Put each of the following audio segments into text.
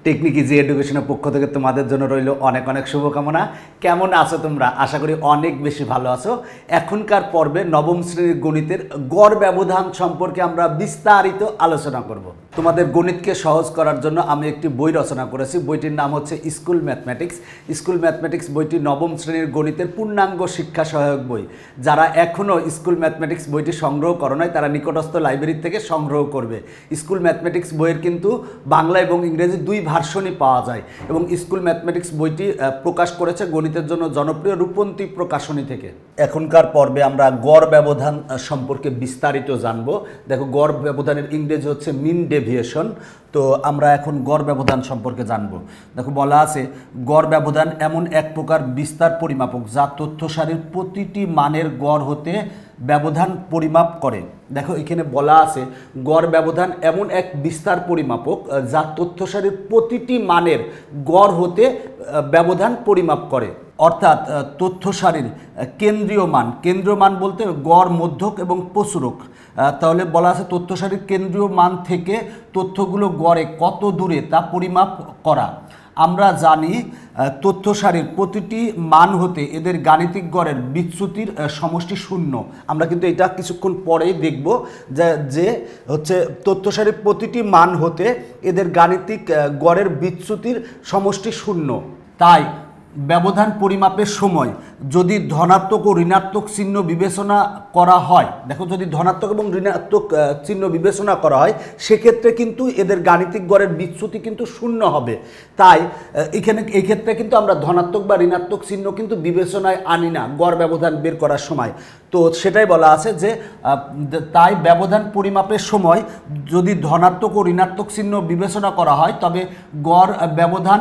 Technique easy এডুকেশনের পক্ষ থেকে তোমাদের জন্য রইল অনেক অনেক শুভকামনা। কেমন আছো তোমরা? আশা করি অনেক বেশি ভালো আছো। এখনকার পর্বে নবম শ্রেণীর গণিতের গড় ব্যবধান সম্পর্কে আমরা বিস্তারিত আলোচনা করব। তোমাদের গণিতকে সহজ করার জন্য আমি একটি বই রচনা করেছি। বইটির নাম হচ্ছে স্কুল ম্যাথমেটিক্স। স্কুল ম্যাথমেটিক্স বইটি নবম শ্রেণীর গণিতের পূর্ণাঙ্গ শিক্ষা সহায়ক বই। যারা এখনও স্কুল ম্যাথমেটিক্স বইটি সংগ্রহ করো নাই তারা নিকটস্থ লাইব্রেরি থেকে সংগ্রহ করবে। স্কুল ম্যাথমেটিক্স বইয়ের কিন্তু বাংলা এবং ইংরেজি দুই ভার্সনই পাওয়া যায় এবং স্কুল ম্যাথমেটিক্স বইটি প্রকাশ করেছে গণিতের জন্য জনপ্রিয় রূপন্তী প্রকাশনী থেকে। এখনকার পর্বে আমরা গড় ব্যবধান সম্পর্কে বিস্তারিত জানবো। দেখো, গড় ব্যবধানের ইংরেজি হচ্ছে মিন ডেভিয়েশন। তো আমরা এখন গড় ব্যবধান সম্পর্কে জানবো। দেখো, বলা আছে গড় ব্যবধান এমন এক প্রকার বিস্তার পরিমাপক যা তথ্য সারির প্রতিটি মানের গড় হতে ব্যবধান পরিমাপ করে। দেখো, এখানে বলা আছে গড় ব্যবধান এমন এক বিস্তার পরিমাপক যা তথ্য সারির প্রতিটি মানের গড় হতে ব্যবধান পরিমাপ করে। অর্থাৎ তথ্য সারির কেন্দ্রীয় মান বলতে গড়, মধ্যক এবং প্রচুরক। তাহলে বলা আছে তথ্য সারির কেন্দ্রীয় মান থেকে তথ্যগুলো গড়ে কত দূরে তা পরিমাপ করা। আমরা জানি তথ্য সারির প্রতিটি মান হতে এদের গাণিতিক গড়ের বিচ্যুতির সমষ্টি শূন্য। আমরা কিন্তু এটা কিছুক্ষণ পরেই দেখব যে হচ্ছে তথ্য সারির প্রতিটি মান হতে এদের গাণিতিক গড়ের বিচ্যুতির সমষ্টি শূন্য। তাই ব্যবধান পরিমাপের সময় যদি ধনাত্মক ও ঋণাত্মক চিহ্ন বিবেচনা করা হয়, দেখো যদি ধনাত্মক এবং ঋণাত্মক চিহ্ন বিবেচনা করা হয় সেক্ষেত্রে কিন্তু এদের গাণিতিক গড়ের বিচ্যুতি কিন্তু শূন্য হবে। তাই এই ক্ষেত্রে কিন্তু আমরা ধনাত্মক বা ঋণাত্মক চিহ্ন কিন্তু বিবেচনায় আনি না গড় ব্যবধান বের করার সময়। তো সেটাই বলা আছে যে তাই ব্যবধান পরিমাপের সময় যদি ধনাত্মক ও ঋণাত্মক চিহ্ন বিবেচনা করা হয় তবে গড় ব্যবধান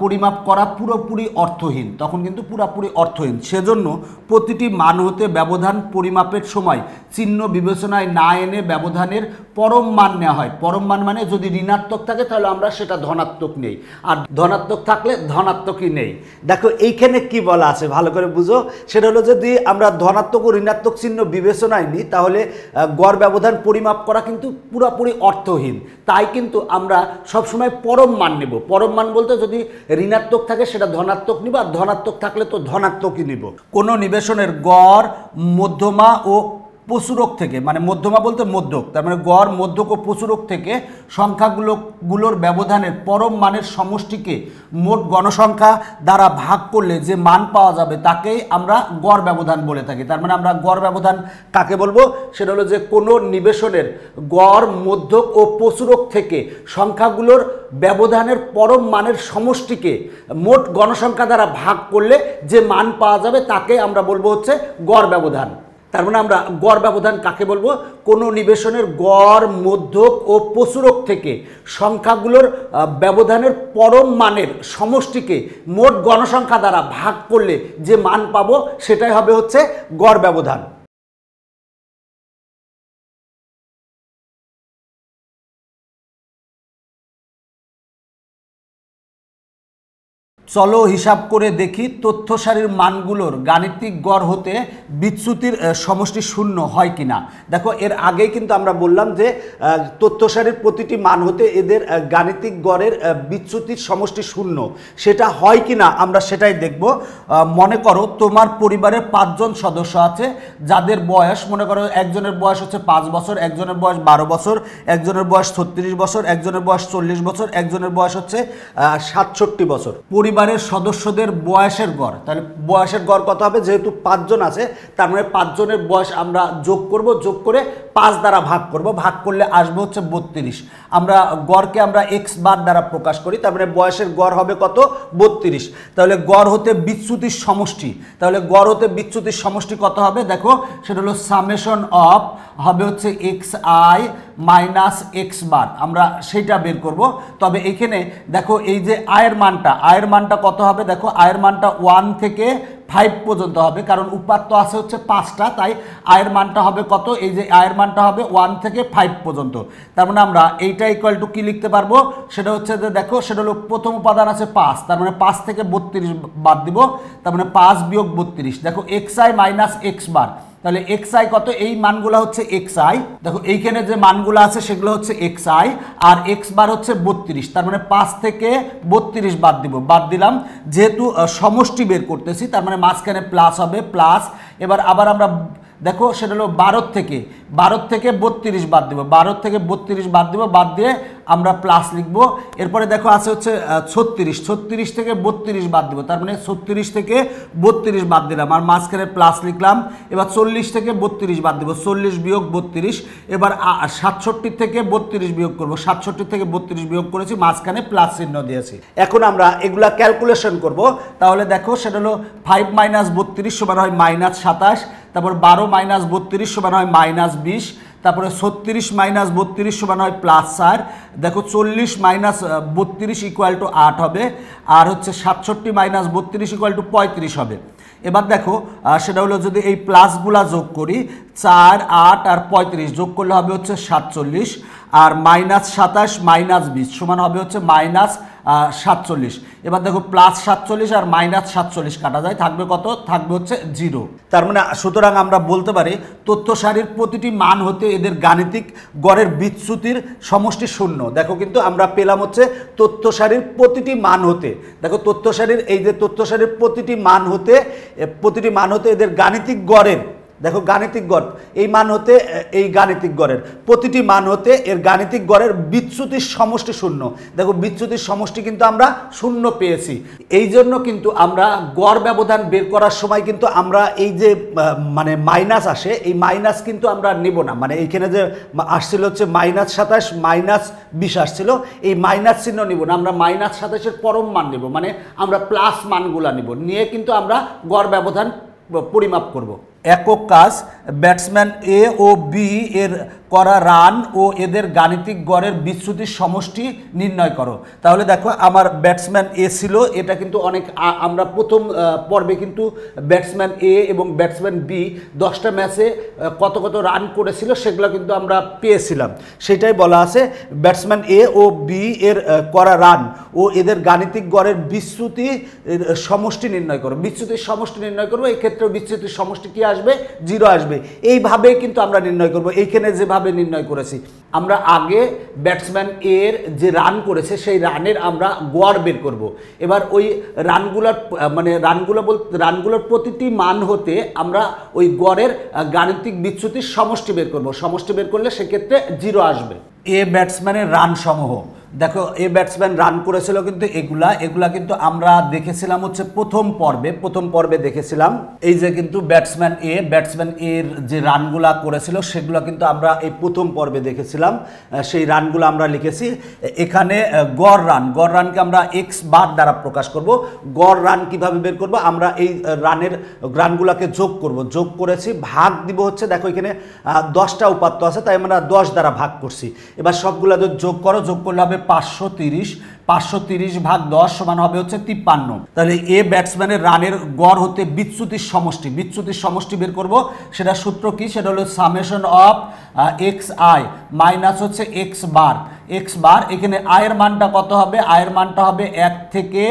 পরিমাপ করা পুরোপুরি অর্থহীন, তখন কিন্তু পুরোপুরি অর্থহীন। সেজন্য প্রতিটি মান হতে ব্যবধান পরিমাপের সময় চিহ্ন বিবেচনায় না এনে ব্যবধানের পরম মান নেওয়া হয়। পরম মান মানে যদি ঋণাত্মক থাকে তাহলে আমরা সেটা ধনাত্মক নেই, আর ধনাত্মক থাকলে ধনাত্মকই নেই। দেখো, এইখানে কি বলা আছে ভালো করে বুঝো। সেটা হলো যদি আমরা ধনাত্মক ও ঋণাত্মক চিহ্ন বিবেচনায় নিই তাহলে গড় ব্যবধান পরিমাপ করা কিন্তু পুরোপুরি অর্থহীন। তাই কিন্তু আমরা সবসময় পরম মান নেব। পরম মান বলতে যদি ঋণাত্মক থাকে সেটা ধনাত্মক নিব, আর ধনাত্মক থাকলে তো ধনাত্মকই নিব। কোনো নিবেশনের গড়, মধ্যমা ও প্রচুরক থেকে, মানে মধ্যমা বলতে মধ্যক, তার মানে গড়, মধ্যক ও প্রচুরক থেকে সংখ্যাগুলোর ব্যবধানের পরম মানের সমষ্টিকে মোট গণসংখ্যা দ্বারা ভাগ করলে যে মান পাওয়া যাবে তাকেই আমরা গড় ব্যবধান বলে থাকি। তার মানে আমরা গড় ব্যবধান কাকে বলবো? সেটা হলো যে কোনো নিবেশনের গড়, মধ্যক ও প্রচুরক থেকে সংখ্যাগুলোর ব্যবধানের পরম মানের সমষ্টিকে মোট গণসংখ্যা দ্বারা ভাগ করলে যে মান পাওয়া যাবে তাকে আমরা বলবো হচ্ছে গড় ব্যবধান। তার মানে আমরা গড় ব্যবধান কাকে বলবো? কোনো নিবেশনের গড়, মধ্যক ও প্রচুরক থেকে সংখ্যাগুলোর ব্যবধানের পরম মানের সমষ্টিকে মোট গণসংখ্যা দ্বারা ভাগ করলে যে মান পাবো সেটাই হবে হচ্ছে গড় ব্যবধান। চলো হিসাব করে দেখি তথ্য সারির মানগুলোর গাণিতিক গড় হতে বিচ্যুতির সমষ্টি শূন্য হয় কিনা। দেখো, এর আগেই কিন্তু আমরা বললাম যে তথ্য সারির প্রতিটি মান হতে এদের গাণিতিক গড়ের বিচ্যুতির সমষ্টি শূন্য, সেটা হয় কিনা আমরা সেটাই দেখব। মনে করো তোমার পরিবারের 5 জন সদস্য আছে যাদের বয়স, মনে করো একজনের বয়স হচ্ছে 5 বছর, একজনের বয়স 12 বছর, একজনের বয়স 36 বছর, একজনের বয়স 40 বছর, একজনের বয়স হচ্ছে 67 বছর। পরিবারের সদস্যদের বয়সের গড়, তাহলে বয়সের গড় কত হবে? যেহেতু 5 জন আছে তার মানে 5 জনের বয়স আমরা যোগ করব, যোগ করে 5 দ্বারা ভাগ করব, ভাগ করলে আসবে হচ্ছে 32। আমরা গড়কে আমরা এক্স বার দ্বারা প্রকাশ করি, তার মানে বয়সের গড় হবে কত? 32। তাহলে গড় হতে বিচ্যুতির সমষ্টি, তাহলে গড় হতে বিচ্যুতির সমষ্টি কত হবে? দেখো, সেটা হলো সামেশন অফ হবে হচ্ছে এক্স আই মাইনাস এক্স বার, আমরা সেইটা বের করব। তবে এখানে দেখো এই যে আয়ের মানটা কত হবে? দেখো, আয়ের মানটা 1 থেকে 5 পর্যন্ত হবে, কারণ উপাত্ত আছে হচ্ছে 5টা, তাই আয়ের মানটা হবে কত? এই যে আয়ের মানটা হবে 1 থেকে 5 পর্যন্ত। তার মানে আমরা এইটা ইকুয়াল টু কি লিখতে পারবো? সেটা হচ্ছে যে দেখো, সেটা হলো প্রথম উপাদান আছে 5, তার মানে 5 থেকে 32 বাদ দিব, তার মানে 5 বিয়োগ 32। দেখো, এক্স আই মাইনাস এক্স বার, তাহলে এক্স আই কত, এই মানগুলো হচ্ছে এক্স আই, দেখো এইখানে যে মানগুলো আছে সেগুলো হচ্ছে x I, R x bar হচ্ছে 32, তার মানে 5 থেকে 32 বাদ দিব, বাদ দিলাম, যেহেতু সমষ্টি বের করতেছি তার মানে মাঝখানে প্লাস হবে, প্লাস। এবার আবার আমরা দেখো সেটা হলো 12 থেকে 32 বাদ দেবো, 12 থেকে 32 বাদ দেবো, বাদ দিয়ে আমরা প্লাস লিখব। এরপরে দেখো আছে হচ্ছে 36 থেকে 32 বাদ দেবো, তার মানে 36 থেকে 32 বাদ দিলাম, আর মাঝখানে প্লাস লিখলাম। এবার 40 থেকে 32 বাদ দেবো, 40 বিয়োগ 32। এবার 67 থেকে 32 বিয়োগ করবো, 67 থেকে 32 বিয়োগ করেছি, মাঝখানে প্লাস চিহ্ন দিয়েছি। এখন আমরা এগুলা ক্যালকুলেশন করব। তাহলে দেখো সেটা হলো 5 - 32 সমান হয় -27, তারপর 12 - 32 সমান হয় -20, তারপরে 36 - 32 সমান হয় +4। দেখো 40 - 32 ইকুয়াল টু 8 হবে, আর হচ্ছে 67 - 32 ইকুয়াল টু 35 হবে। এবার দেখো সেটা হলো যদি এই প্লাসগুলা যোগ করি, 4, 8 আর 35 যোগ করলে হবে হচ্ছে 47, আর -27 - 20 সমান হবে হচ্ছে -47। এবার দেখো +47 আর -47 কাটা যায়, থাকবে কত, থাকবে হচ্ছে 0। তার মানে সুতরাং আমরা বলতে পারি তথ্য সারির প্রতিটি মান হতে এদের গাণিতিক গড়ের বিচ্যুতির সমষ্টি 0। দেখো কিন্তু আমরা পেলাম হচ্ছে তথ্য সারির প্রতিটি মান হতে, দেখো তথ্য সারির এই যে তথ্য সারির প্রতিটি মান হতে এদের গাণিতিক গড়ের, দেখো গাণিতিক গড় এই মান হতে এই গাণিতিক গড়ের প্রতিটি মান হতে এর গাণিতিক গড়ের বিচ্যুতির সমষ্টি 0। দেখো বিচ্যুতির সমষ্টি কিন্তু আমরা 0 পেয়েছি। এই জন্য কিন্তু আমরা গড় ব্যবধান বের করার সময় কিন্তু আমরা এই যে মানে মাইনাস আসে, এই মাইনাস কিন্তু আমরা নেব না, মানে এইখানে যে আসছিল হচ্ছে -27 -20 আসছিল, এই মাইনাস চিহ্ন নিব না, আমরা -27 পরম মান নেব, মানে আমরা প্লাস মানগুলা নিব, নিয়ে কিন্তু আমরা গড় ব্যবধান পরিমাপ করব। একক কাজ, ব্যাটসম্যান এ ও বি এর করা রান ও এদের গাণিতিক গড়ের বিচ্যুতির সমষ্টি নির্ণয় করো। তাহলে দেখো আমার ব্যাটসম্যান এ ছিল, এটা কিন্তু অনেক আমরা প্রথম পর্বে কিন্তু ব্যাটসম্যান এ এবং ব্যাটসম্যান বি 10টা ম্যাচে কত কত রান করেছিল সেগুলো কিন্তু আমরা পেয়েছিলাম, সেটাই বলা আছে ব্যাটসম্যান এ ও বি এর করা রান ও এদের গাণিতিক গড়ের বিচ্যুতি সমষ্টি নির্ণয় করো। বিচ্যুতির সমষ্টি নির্ণয় করবো, এই ক্ষেত্রে বিচ্যুতির সমষ্টি কি আসবে, 0 আসবে। এইভাবে কিন্তু আমরা নির্ণয় করব, এইখানে যেভাবে নির্ণয় করেছি আমরা আগে ব্যাটসম্যান এর যে রান করেছে সেই রানের আমরা গড় বের করব। এবার ওই রানগুলোর মানে রানগুলোর প্রতিটি মান হতে আমরা ওই গড়ের গাণিতিক বিচ্যুতির সমষ্টি বের করব, সমষ্টি বের করলে সেক্ষেত্রে 0 আসবে। এ ব্যাটসম্যানের রান সমূহ, দেখো এ ব্যাটসম্যান রান করেছিল কিন্তু এগুলা কিন্তু আমরা দেখেছিলাম হচ্ছে প্রথম পর্বে দেখেছিলাম। এই যে কিন্তু ব্যাটসম্যান এর যে রানগুলা করেছিল সেগুলো কিন্তু আমরা এই প্রথম পর্বে দেখেছিলাম, সেই রানগুলো আমরা লিখেছি। এখানে গড় রানকে আমরা এক্স বার দ্বারা প্রকাশ করব। গড় রান কিভাবে বের করব, আমরা এই রানগুলোকে যোগ করেছি, ভাগ দিব হচ্ছে, দেখো এখানে 10টা উপাত্ত আছে তাই আমরা 10 দ্বারা ভাগ করছি। এবার সবগুলো যোগ করলে হবে 530 ভাগ 10 সমান হবে হচ্ছে 53। তাহলে এ ব্যাটসম্যানের রানের গড় হতে বিচ্যুতির সমষ্টি বের করব। সেটা সূত্র কি, সেটা হলো summation of x I minus হচ্ছে এক্স বার। এখানে আয়ের মানটা কত হবে, আয়ের মানটা হবে 1 থেকে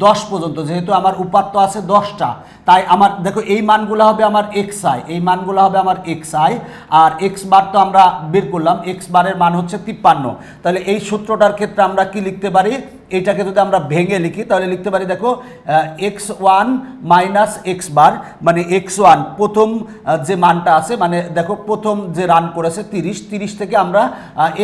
10 পর্যন্ত, যেহেতু আমার উপাত্ত আছে 10টা তাই আমার দেখো এই মানগুলো হবে আমার x I, R x bar তো আমরা বের করলাম, এক্স বারের মান হচ্ছে 53। তাহলে এই সূত্রটার ক্ষেত্রে আমরা কি লিখতে পারি, এইটাকে যদি আমরা ভেঙে লিখি তাহলে লিখতে পারি দেখো x1 মাইনাস এক্স বার, মানে x1 প্রথম যে মানটা আছে, মানে দেখো প্রথম যে রান করেছে 30 থেকে আমরা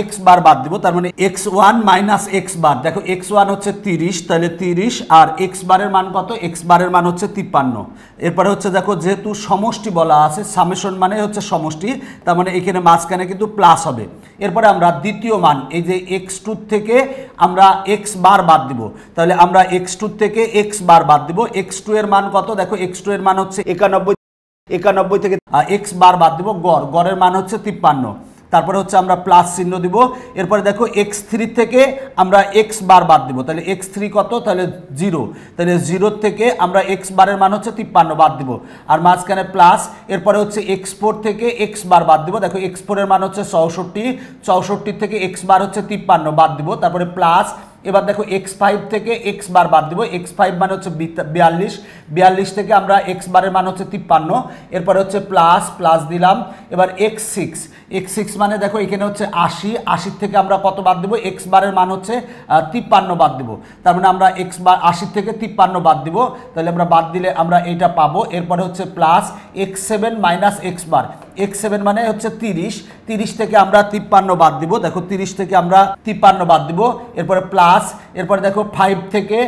এক্স বার বাদ দিব, তার মানে x1 মাইনাস এক্স বার। দেখো x1 হচ্ছে 30, তাহলে 30 আর এক্স বারের মান কত, এক্স বারের মান হচ্ছে 53। এরপরে হচ্ছে দেখো যেহেতু সমষ্টি বলা আছে, সামেশন মানে হচ্ছে সমষ্টি, তার মানে এখানে মাঝখানে কিন্তু প্লাস হবে। এরপরে আমরা দ্বিতীয় মান এই যে x2 থেকে আমরা এক্স বার বাদ দিব, তাহলে আমরা x2 থেকে এক্স বার বাদ দিব। x2 এর মান কত, দেখো x2 এর মান হচ্ছে 91 থেকে এক্স বার বাদ দিব, গড়ের মান হচ্ছে 53। তারপরে হচ্ছে আমরা প্লাস চিহ্ন দিব। এরপরে দেখো x3 থেকে আমরা এক্স বার বাদ দিব, তাহলে x3 কত, তাহলে 0, তাহলে 0 থেকে আমরা এক্স বারের মান হচ্ছে 53 বাদ দিব, আর মাঝখানে প্লাস। এরপরে হচ্ছে x4 থেকে এক্স বার বাদ দিব, দেখো x4 এর মান হচ্ছে 64 থেকে এক্স বার হচ্ছে 53 বাদ দিব, তারপরে প্লাস। এবার দেখো x5 থেকে x বার বাদ দিব, x5 মানে হচ্ছে 42, 42 থেকে আমরা x বারের মান হচ্ছে 53, এরপরে হচ্ছে প্লাস দিলাম। এবার x6 মানে দেখো এখানে হচ্ছে 80, 80 থেকে আমরা কত বাদ দেব, x বারের মান হচ্ছে 53 বাদ দেব। তার মানে আমরা x বার 80 থেকে 53 বাদ দিব, তাহলে আমরা বাদ দিলে আমরা এইটা পাবো। এরপরে হচ্ছে প্লাস x7 মাইনাস x বার, x7 মানে হচ্ছে 30, 30 থেকে আমরা 53 বাদ দিব, দেখো 30 থেকে আমরা 53 বাদ দিব। এরপরে প্লাস, এরপরে দেখো 5 থেকে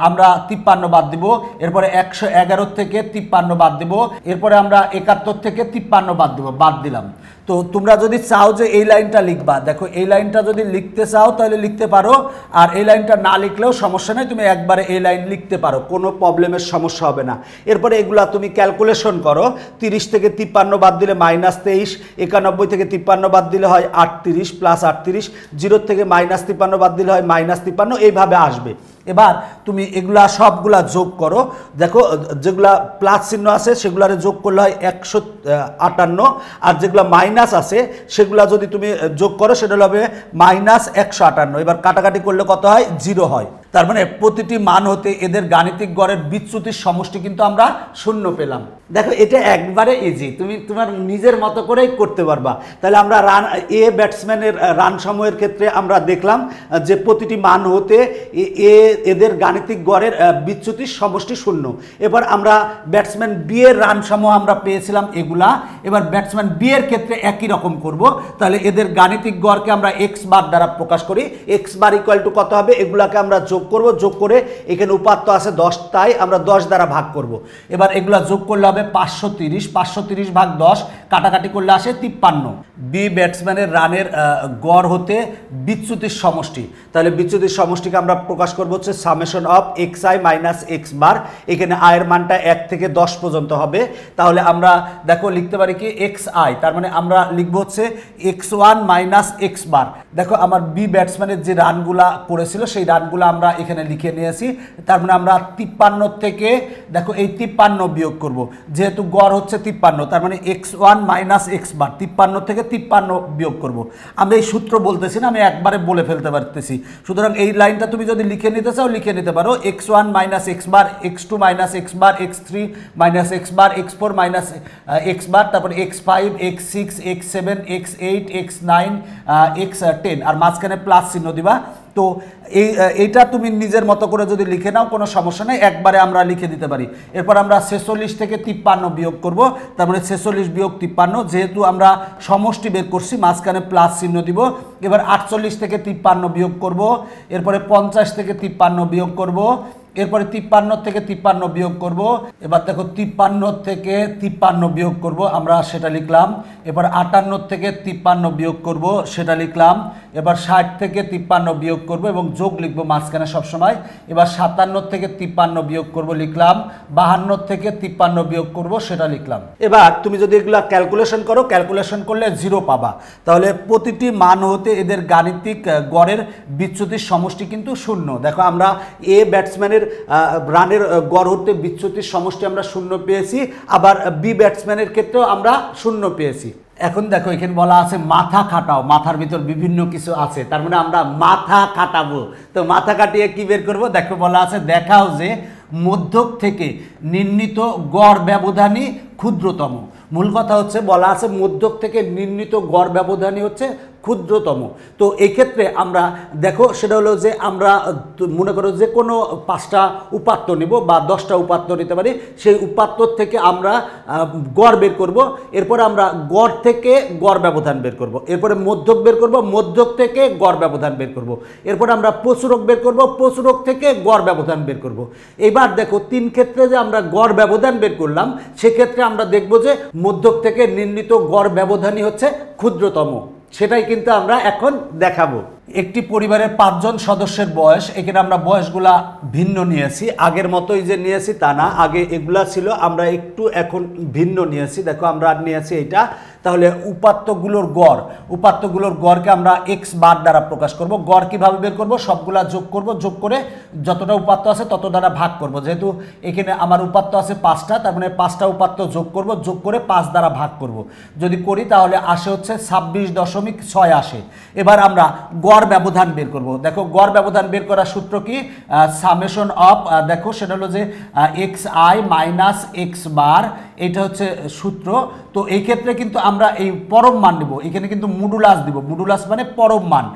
আমরা 53 বাদ দিব, এরপরে 111 থেকে 53 বাদ দিব, এরপরে আমরা 71 থেকে 53 বাদ দিলাম। তো তোমরা যদি চাও যে এই লাইনটা লিখবা, দেখো এই লাইনটা যদি লিখতে চাও তাহলে লিখতে পারো, আর এই লাইনটা না লিখলেও সমস্যা নেই, তুমি একবারে এই লাইন লিখতে পারো, কোনো প্রবলেমের সমস্যা হবে না। এরপরে এগুলা তুমি ক্যালকুলেশন করো, 30 থেকে 53 বাদ দিলে -23, 91 থেকে 53 বাদ দিলে হয় 38 প্লাস 38, 0 থেকে -53 বাদ দিলে হয় -53, এইভাবে আসবে। এবার তুমি এগুলা সবগুলা যোগ করো, দেখো যেগুলা প্লাস চিহ্ন আছে সেগুলারে যোগ করলে হয় 158, আর যেগুলা মাইনাস আছে সেগুলা যদি তুমি যোগ করো সেটা হবে -158। এবার কাটাকাটি করলে কত হয়, 0 হয়। তার মানে প্রতিটি মান হতে এদের গাণিতিক গড়ের বিচ্যুতির সমষ্টি কিন্তু আমরা 0 পেলাম। দেখো এটা একবারে ইজি, তুমি তোমার নিজের মতো করেই করতে পারবা। তাহলে আমরা ব্যাটসম্যানের রান সময়ের ক্ষেত্রে আমরা দেখলাম যে প্রতিটি মান হতে এদের গাণিতিক গড়ের বিচ্যুতির সমষ্টি 0। এবার আমরা ব্যাটসম্যান বি এর রান সমূহ আমরা পেয়েছিলাম এগুলা, এবার ব্যাটসম্যান বি এর ক্ষেত্রে একই রকম করব। তাহলে এদের গাণিতিক গড়কে আমরা x বার দ্বারা প্রকাশ করি, x বার ইকুয়াল টু কত হবে, এগুলাকে আমরা যোগ করব, যোগ করে এখানে উপাত্ত আছে 10, তাই আমরা 10 দ্বারা ভাগ করব। এবার এগুলা যোগ করলে হবে 530, 530 ভাগ 10, কাটাকাটি করলে আসে 53। বি ব্যাটসম্যানের রানের গড় হতে বিচ্যুতির সমষ্টি, তাহলে বিচ্যুতির সমষ্টিকে আমরা প্রকাশ করব হচ্ছে summation of xi minus x বার, এখানে i এর মানটা 1 থেকে 10 পর্যন্ত হবে। তাহলে আমরা দেখো লিখতে পারি কি xi, তার মানে আমরা লিখবো হচ্ছে x1 মাইনাস x বার। দেখো আমার বি ব্যাটসম্যানের যে রানগুলা করেছিল সেই রানগুলো আমরা এখানে লিখে নিয়েছি। তার মানে আমরা 53 থেকে দেখো এই 53 বিয়োগ করব, যেহেতু গড় হচ্ছে 53, তার মানে x1 মাইনাস x বার, 53 থেকে 53 বিয়োগ করব। আমি এই সূত্র বলতেছি না, আমি একবারে বলে ফেলতে পারতেছি। সুতরাং এই লাইনটা তুমি যদি লিখে নিতে চাও লিখে নিতে পারো, x1 মাইনাস x বার, x2 মাইনাস x বার, x3 মাইনাস x বার, x4 মাইনাস x বার, তারপরে x5, x6, x7, x8, x9, x10, আর মাঝখানে প্লাস চিহ্ন দিবা। তো এইটা তুমি নিজের মতো করে যদি লিখে নাও কোনো সমস্যা নেই, একবারে আমরা লিখে দিতে পারি। এরপর আমরা 46 থেকে 53 বিয়োগ করব, তারপরে 46 বিয়োগ 53, যেহেতু আমরা সমষ্টি বের করছি মাঝখানে প্লাস চিহ্ন দিব। এবার 48 থেকে 53 বিয়োগ করব, এরপরে 50 থেকে 53 বিয়োগ করব, এরপরে 53 থেকে 53 বিয়োগ করব। এবার দেখো 53 থেকে 53 বিয়োগ করব, আমরা সেটা লিখলাম। এবার 58 থেকে 53 বিয়োগ করব, সেটা লিখলাম। এবার 60 থেকে 53 বিয়োগ করব এবং যোগ লিখবো মাঝখানে সবসময়। এবার 57 থেকে 53 বিয়োগ করব, লিখলাম। 52 থেকে 53 বিয়োগ করব, সেটা লিখলাম। এবার তুমি যদি এগুলা ক্যালকুলেশন করো, ক্যালকুলেশন করলে 0 পাবা। তাহলে প্রতিটি মান হতে এদের গাণিতিক গড়ের বিচ্যুতির সমষ্টি কিন্তু 0। দেখো আমরা এ ব্যাটসম্যানের রানের গড় হতে বিচ্যুতির সমষ্টি আমরা 0 পেয়েছি, আবার বি ব্যাটসম্যানের ক্ষেত্রেও আমরা 0 পেয়েছি। এখন দেখো এখানে বলা আছে মাথা খাটাও, মাথার ভিতর বিভিন্ন কিছু আছে, তার মানে আমরা মাথা খাটাবো। তো মাথা কাটিয়ে কি বের করব, দেখো বলা আছে দেখাও যে মধ্যক থেকে নির্ণীত গড় ব্যবধানই ক্ষুদ্রতম। মূল কথা হচ্ছে বলা আছে মধ্যক থেকে নির্ণীত গড় ব্যবধানই হচ্ছে ক্ষুদ্রতম। তো এই ক্ষেত্রে আমরা দেখো সেটা হলো যে আমরা মনে করো যে কোনো 5টা উপাত্ত নিব বা 10টা উপাত্ত নিতে পারি, সেই উপাত্ত থেকে আমরা গড় বের করব। এরপরে আমরা গড় থেকে গড় ব্যবধান বের করব, এরপরে মধ্যক বের করব, মধ্যক থেকে গড় ব্যবধান বের করব, এরপরে আমরা প্রচুরক বের করব, প্রচুরক থেকে গড় ব্যবধান বের করব। এবার দেখো 3 ক্ষেত্রে যে আমরা গড় ব্যবধান বের করলাম, সেক্ষেত্রে আমরা দেখব যে মধ্যক থেকে নির্ণীত গড় ব্যবধানই হচ্ছে ক্ষুদ্রতম, সেটাই কিন্তু আমরা এখন দেখাবো। একটি পরিবারের 5 জন সদস্যের বয়স, এখানে আমরা বয়সগুলা ভিন্ন নিয়েছি, আগের মতোই যে নিয়েছি তা না, আগে এগুলা ছিল, আমরা একটু এখন ভিন্ন নিয়েছি। দেখো আমরা নিয়েছি এটা। তাহলে উপাত্তগুলোর গড়কে আমরা x বার দ্বারা প্রকাশ করব। গড় কিভাবে বের করব, সবগুলা যোগ করব, যোগ করে যতটা উপাত্ত আছে তত দ্বারা ভাগ করব। যেহেতু এখানে আমার উপাত্ত আছে 5টা, তার মানে 5টা উপাত্ত যোগ করব, যোগ করে 5 দ্বারা ভাগ করব। যদি করি তাহলে আসে হচ্ছে 26.6 আসে। এবার আমরা গড় গড় ব্যবধান বের করব। দেখো গড় ব্যবধান বের করার সূত্র কি, সামেশন অফ, দেখো সেটা হলো যে এক্স আই মাইনাস এক্স বার, এটা হচ্ছে সূত্র। তো এই ক্ষেত্রে কিন্তু আমরা এই পরম মান নেব, এখানে কিন্তু মডুলাস দিব, মডুলাস মানে পরম মান।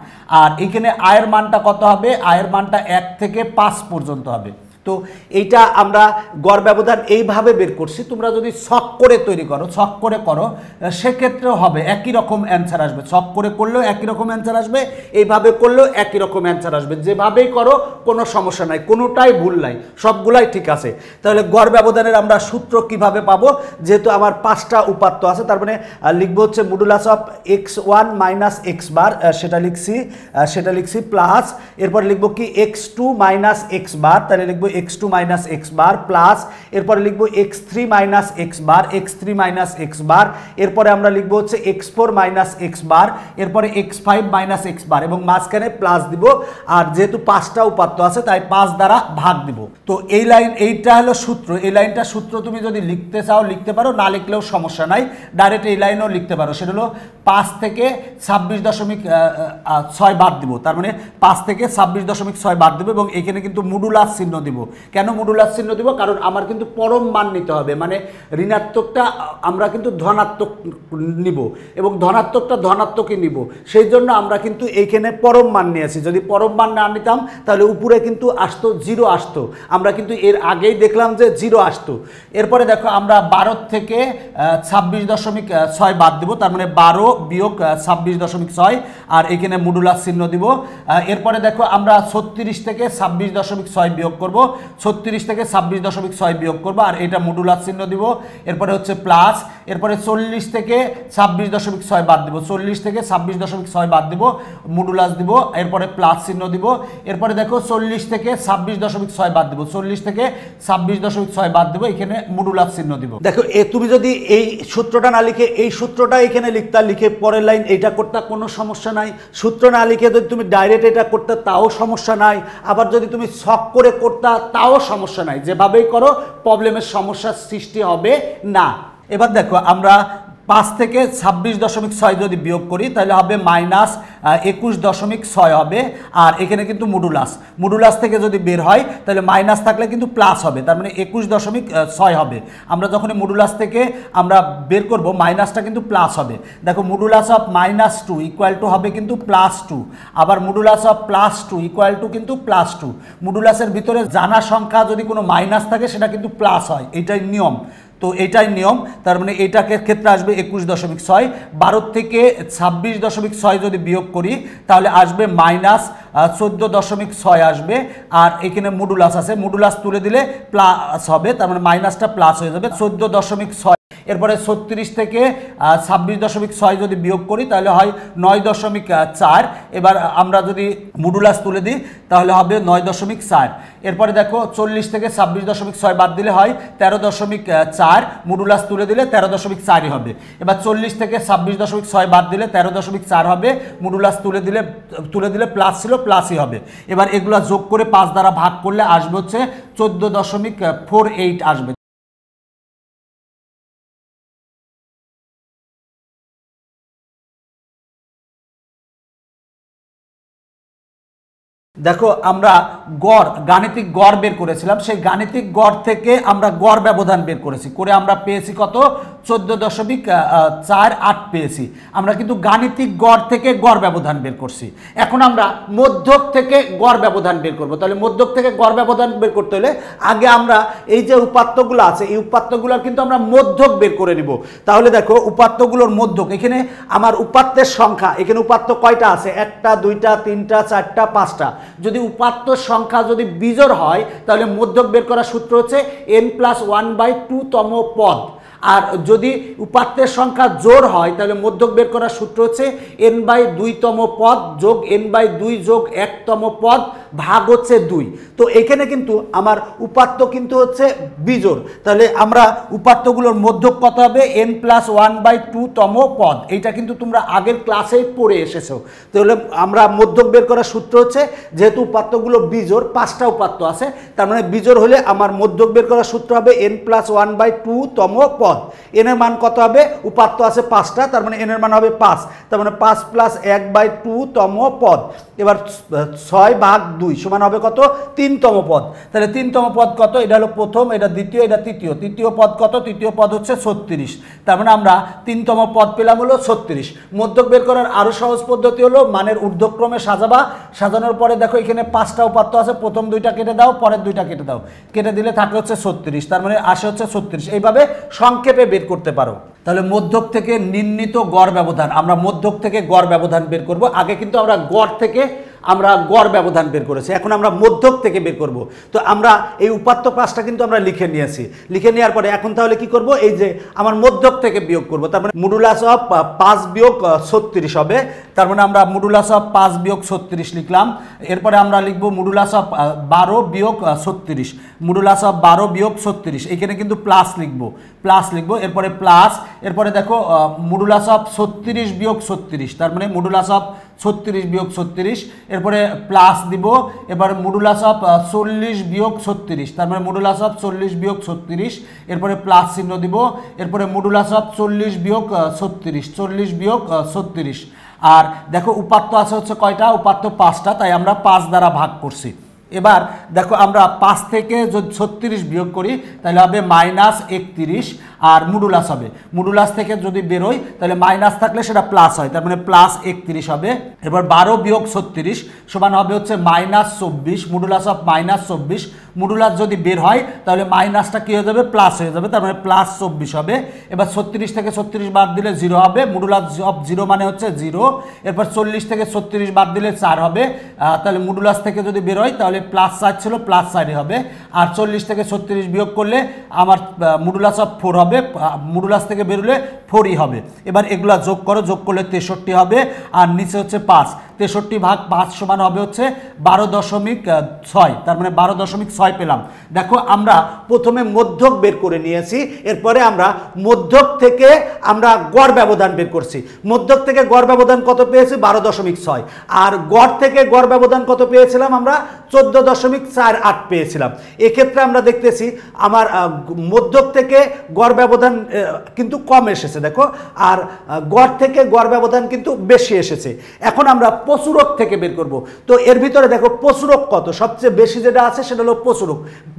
আর এখানে আয়ের মানটা কত হবে, আয়ের মানটা 1 থেকে 5 পর্যন্ত হবে। তো এইটা আমরা গড় ব্যবধান এইভাবে বের করছি। তোমরা যদি ছক করে তৈরি করো, ছক করে করো, সেক্ষেত্রেও হবে, একই রকম অ্যান্সার আসবে। ছক করে করলেও একই রকম অ্যান্সার আসবে, এইভাবে করলেও একই রকম অ্যান্সার আসবে। যেভাবেই করো কোনো সমস্যা নাই, কোনোটাই ভুল নাই, সবগুলাই ঠিক আছে। তাহলে গড় ব্যবধানের আমরা সূত্র কিভাবে পাবো, যেহেতু আমার 5টা উপাত্ত আছে, তার মানে লিখবো হচ্ছে modulus of x1 minus x bar, সেটা লিখছি প্লাস, এরপরে লিখবো কি x2 মাইনাস এক্স বার, তাহলে লিখবো x2 মাইনাস এক্স বার প্লাস, এরপরে লিখবো x3 মাইনাস এক্স বার, x3 মাইনাস এক্স বার, এরপরে আমরা লিখবো হচ্ছে x4 মাইনাস এক্স বার, এরপরে x5 মাইনাস এক্স বার, এবং মাঝখানে প্লাস দিব। আর যেহেতু 5টা উপাত্ত আছে তাই 5 দ্বারা ভাগ দিব। তো এই লাইন, এইটা হলো সূত্র। এই লাইনটা সূত্র তুমি যদি লিখতে চাও লিখতে পারো, না লিখলেও সমস্যা নাই, ডাইরেক্ট এই লাইনও লিখতে পারো। সেটা হলো 5 থেকে 26.6 বাদ দিব, তার মানে 5 থেকে 26.6 বাদ দিব, এবং এখানে কিন্তু মডুলাস চিহ্ন দিব। কেন মডুলাস চিহ্ন দিব, কারণ আমার কিন্তু পরম মান নিতে হবে, মানে ঋণাত্মকটা আমরা কিন্তু ধনাত্মক নিব এবং ধনাত্মকটা ধনাত্মকই নিব, সেই জন্য আমরা কিন্তু এইখানে পরম মান নিয়েছি। যদি পরম মান না নিতাম তাহলে উপরে কিন্তু আসতো 0 আসতো, আমরা কিন্তু এর আগেই দেখলাম যে 0 আসতো। এরপরে দেখো আমরা 12 থেকে 26.6 বাদ দিব, তার মানে 12 বিয়োগ 26.6, আর এখানে মডুলাস চিহ্ন দিব। এরপরে দেখো আমরা 36 থেকে 26.6 বিয়োগ করব, 36 থেকে 26.6 বিয়োগ করব, আর এটা মডুলাস চিহ্ন দিব। এরপরে হচ্ছে প্লাস, এরপরে 40 থেকে 26.6 বাদ দিব, 40 থেকে 26.6 বাদ দিব, মডুলাস দিব, এরপরে প্লাস চিহ্ন দিব। এরপরে দেখো 40 থেকে 26.6 বাদ দিব, 40 থেকে 26.6 বাদ দিব, এখানে মডুলাস চিহ্ন দিব। দেখো তুমি যদি এই সূত্রটা না লিখে এই সূত্রটা এখানে লিখতা, লিখে পরের লাইন এইটা করতে কোনো সমস্যা নাই। সূত্র না লিখে যদি তুমি ডাইরেক্ট এটা করতে তাও সমস্যা নাই, আবার যদি তুমি ছক করে করতে তাও সমস্যা নাই। যেভাবেই করো প্রবলেমের সমস্যার সৃষ্টি হবে না। এবার দেখো আমরা 5 থেকে 26.6 যদি বিয়োগ করি তাহলে হবে মাইনাস 21.6 হবে, আর এখানে কিন্তু মডুলাস থেকে যদি বের হয় তাহলে মাইনাস থাকলে কিন্তু প্লাস হবে, তার মানে 21.6 হবে। আমরা যখন মডুলাস থেকে আমরা বের করব মাইনাসটা কিন্তু প্লাস হবে। দেখো মডুলাস অফ -2 ইকুয়াল টু হবে কিন্তু +2, আবার মডুলাস অফ +2 ইকুয়াল টু কিন্তু +2। মডুলাসের ভিতরে জানা সংখ্যা যদি কোনো মাইনাস থাকে সেটা কিন্তু প্লাস হয়, এটাই নিয়ম। তো এটাই নিয়ম, তার মানে এটাকে ক্ষেত্রে আসবে 21.6। 12 থেকে 26.6 যদি বিয়োগ করি তাহলে আসবে -14.6 আসবে, আর এখানে মডুলাস আছে, মডুলাস তুলে দিলে প্লাস হবে, তার মানে মাইনাসটা প্লাস হয়ে যাবে 14.6। এরপরে 36 থেকে 26.6 যদি বিয়োগ করি তাহলে হয় 9.4। এবার আমরা যদি মডুলাস তুলে দিই তাহলে হবে 9.4। এরপরে দেখো 40 থেকে 26.6 বাদ দিলে হয় 13.4, মডুলাস তুলে দিলে 13.4ই হবে। এবার 40 থেকে 26.6 বাদ দিলে 13.4 হবে, মডুলাস তুলে দিলে প্লাস ছিল প্লাসই হবে। এবার এগুলা যোগ করে 5 দ্বারা ভাগ করলে আসবে হচ্ছে 14.48 আসবে। দেখো আমরা গাণিতিক গড় বের করেছিলাম, সেই গাণিতিক গড় থেকে আমরা গড় ব্যবধান বের করেছি, করে আমরা পেয়েছি কত 14.48 পেয়েছি। আমরা কিন্তু গাণিতিক গড় থেকে গড় ব্যবধান বের করছি। এখন আমরা মধ্যক থেকে গড় ব্যবধান বের করব। তাহলে মধ্যক থেকে গড় ব্যবধান বের করতে হলে আগে আমরা এই যে উপাত্তগুলো আছে এই উপাত্তগুলোর কিন্তু আমরা মধ্যক বের করে নিব। তাহলে দেখো উপাত্তগুলোর মধ্যক, এখানে আমার উপাত্তের সংখ্যা, এখানে উপাত্ত কয়টা আছে, 1টা 2টা 3টা 4টা 5টা। যদি উপাত্ত সংখ্যা যদি বিজোড় হয় তাহলে মধ্যক বের করার সূত্র হচ্ছে n+1/2 তম পদ, আর যদি উপাত্তের সংখ্যা জোড় হয় তাহলে মধ্যক বের করার সূত্র হচ্ছে n/2 তম পদ যোগ n/2 যোগ 1 তম পদ ভাগ হচ্ছে 2। তো এখানে কিন্তু আমার উপাত্ত কিন্তু হচ্ছে বিজোড়, তাহলে আমরা উপাত্তগুলোর মধ্যক কত হবে n+1/2 তম পদ। এইটা কিন্তু তোমরা আগের ক্লাসেই পড়ে এসেছো। তাহলে আমরা মধ্যক বের করার সূত্র হচ্ছে, যেহেতু উপাত্তগুলো বিজোড়, 5টা উপাত্ত আছে, তার মানে বিজোড় হলে আমার মধ্যক বের করার সূত্র হবে n+1/2 তম পদ। n এর মান কত হবে, উপাত্ত আছে 5টা, তার মানে n এর মান হবে 5, তার মানে 5 + 1/2 তম পদ। এবার 6/2 সমান হবে কত, 3তম পদ। তাহলে 3তম পদ কত, এটা হলো প্রথম, এটা দ্বিতীয়, এটা তৃতীয়। তৃতীয় পদ কত, তৃতীয় পদ হচ্ছে 36, তার মানে আমরা 3তম পদ পেলাম হলো 36। মধ্যক বের করার আরো সহজ পদ্ধতি হলো মানের ঊর্ধ্বক্রমে সাজাবা। সাজানোর পরে দেখো এখানে 5টা উপাত্ত আছে, প্রথম 2টা কেটে দাও, পরের 2টা কেটে দাও, কেটে দিলে থাকে হচ্ছে 36, তার মানে আসে হচ্ছে 36। এইভাবে সংক্ষেপে বের করতে পারো। তাহলে মধ্যক থেকে নির্ণীত গড় ব্যবধান, আমরা মধ্যক থেকে গড় ব্যবধান বের করব। আগে কিন্তু আমরা গড় থেকে আমরা গড় ব্যবধান বের করেছি, এখন আমরা মধ্যক থেকে বের করব। তো আমরা এই উপাত্ত 5টা কিন্তু আমরা লিখে নিয়েছি, লিখে নেওয়ার পরে এখন তাহলে কি করব, এই যে আমার মধ্যক থেকে বিয়োগ করব, তার মানে মডুলাস অফ 5 - 36 হবে। তার মানে আমরা মডুলাস অফ 5 - 36 লিখলাম। এরপরে আমরা লিখব মডুলাস অফ 12 - 36, মডুলাস অফ 12 - 36, এখানে কিন্তু প্লাস লিখব, এরপরে প্লাস, এরপরে দেখো মডুলাস অফ 36 - 36, তার মানে মডুলাস অফ 36 - 36, এরপরে প্লাস দিব। এবার মডুলাস অফ 40 - 36, তার মানে মডুলাস অফ 40 - 36, এরপরে প্লাস চিহ্ন দিব। এরপরে মডুলাস অফ 40 - 36, 40 - 36। আর দেখো উপাত্ত আছে হচ্ছে কয়টা, উপাত্ত 5টা, তাই আমরা 5 দ্বারা ভাগ করছি। এবার দেখো আমরা 5 থেকে যদি 36 বিয়োগ করি তাহলে হবে -31, আর মডুলাস হবে, মডুলাস থেকে যদি বেরোই তাহলে মাইনাস থাকলে সেটা প্লাস হয়, তার মানে +31 হবে। এবার 12 - 36 সমান হবে হচ্ছে -24, মডুলাস অফ -24, মডুলাস যদি বের হয় তাহলে মাইনাসটা কি হয়ে যাবে, প্লাস হয়ে যাবে, তার মানে +24 হবে। এবার 36 থেকে 36 বাদ দিলে 0 হবে, মডুলাস অফ 0 মানে হচ্ছে 0। এরপর 40 থেকে 36 বাদ দিলে 4 হবে, তাহলে মডুলাস থেকে যদি বের হয় তাহলে +4 ছিল, +4 হবে। আর 40 থেকে 36 বিয়োগ করলে আমার মডুলাস অফ 4 হবে, মডুলাস থেকে বেরোলে 4ই হবে। এবার এগুলা যোগ করো, যোগ করলে 63 হবে, আর নিচে হচ্ছে 5, 63 ভাগ 5 সমান হবে হচ্ছে 12.6, তার মানে 12.6 পেলাম। দেখো আমরা প্রথমে মধ্যক বের করে নিয়েছি, এরপরে আমরা মধ্যক থেকে আমরা গড় ব্যবধান বের করছি। মধ্যক থেকে গড় ব্যবধান কত পেয়েছি, 12.6, আর গড় থেকে গড় ব্যবধান কত পেয়েছিলাম আমরা, 14.48 পেয়েছিলাম। এক্ষেত্রে আমরা দেখতেছি আমার মধ্যক থেকে গড় ব্যবধান কিন্তু কম এসেছে দেখো, আর গড় থেকে গড় ব্যবধান কিন্তু বেশি এসেছে। এখন আমরা প্রচুরক থেকে বের করব। তো এর ভিতরে দেখো প্রচুরক কত, সবচেয়ে বেশি যেটা আছে সেটা হলো প্রচুরক,